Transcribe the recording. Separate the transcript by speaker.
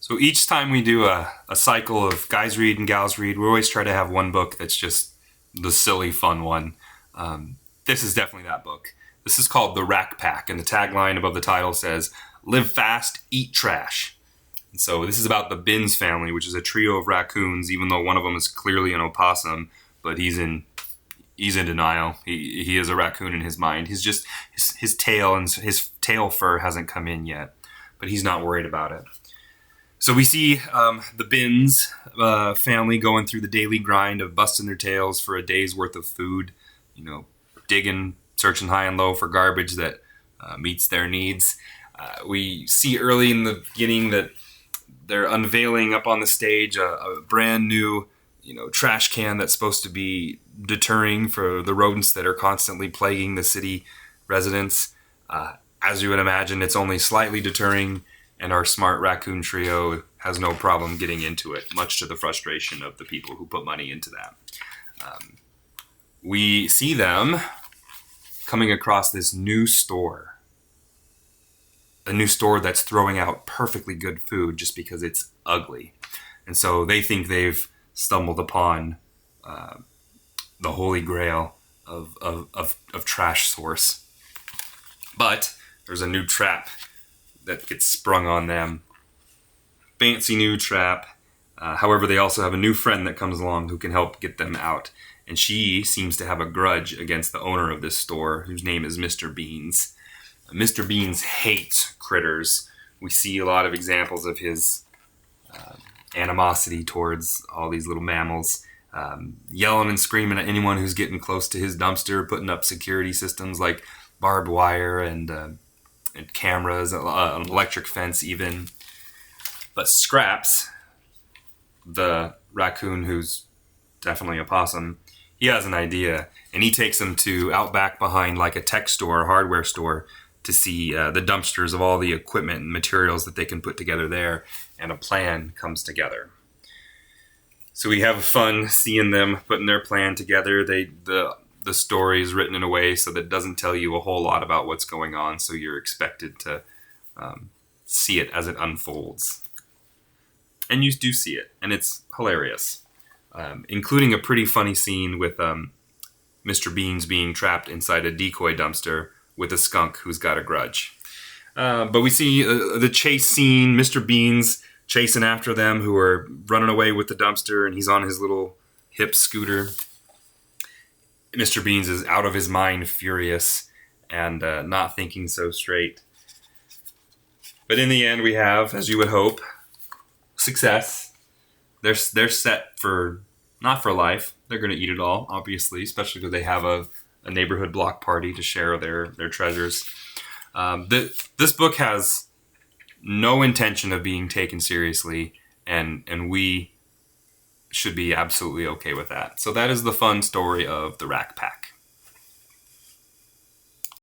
Speaker 1: So each time we do a cycle of guys read and gals read, we always try to have one book that's just the silly, fun one. This is definitely that book. This is called The Racc, and the tagline above the title says, "Live fast, eat trash." And so this is about the Binns family, which is a trio of raccoons, even though one of them is clearly an opossum, but he's in denial. He is a raccoon in his mind. He's just, his tail and his tail fur hasn't come in yet, but he's not worried about it. So we see the Binns family going through the daily grind of busting their tails for a day's worth of food, digging, searching high and low for garbage that meets their needs. We see early in the beginning that they're unveiling up on the stage a brand new, trash can that's supposed to be deterring for the rodents that are constantly plaguing the city residents. As you would imagine, it's only slightly deterring, and our smart raccoon trio has no problem getting into it, much to the frustration of the people who put money into that. We see them coming across this new store. A new store that's throwing out perfectly good food just because it's ugly. And so they think they've stumbled upon the holy grail of trash source. But there's a new trap that gets sprung on them. Fancy new trap. However, they also have a new friend that comes along who can help get them out. And she seems to have a grudge against the owner of this store, whose name is Mr. Beans. Mr. Beans hates critters. We see a lot of examples of his animosity towards all these little mammals. Yelling and screaming at anyone who's getting close to his dumpster, putting up security systems like barbed wire and cameras, an electric fence even. But Scraps, the raccoon who's definitely a possum, he has an idea, and he takes them to out back behind like a tech store, a hardware store, to see the dumpsters of all the equipment and materials that they can put together there, and a plan comes together. So we have fun seeing them putting their plan together. The story is written in a way so that it doesn't tell you a whole lot about what's going on, so you're expected to see it as it unfolds. And you do see it, and it's hilarious. Including a pretty funny scene with Mr. Beans being trapped inside a decoy dumpster with a skunk who's got a grudge. But we see the chase scene, Mr. Beans chasing after them who are running away with the dumpster, and he's on his little hip scooter. Mr. Beans is out of his mind, furious, and not thinking so straight. But in the end, we have, as you would hope, success. They're set for, not for life. They're going to eat it all, obviously, especially because they have a neighborhood block party to share their treasures. This book has no intention of being taken seriously, and we should be absolutely okay with that. So that is the fun story of The Racc.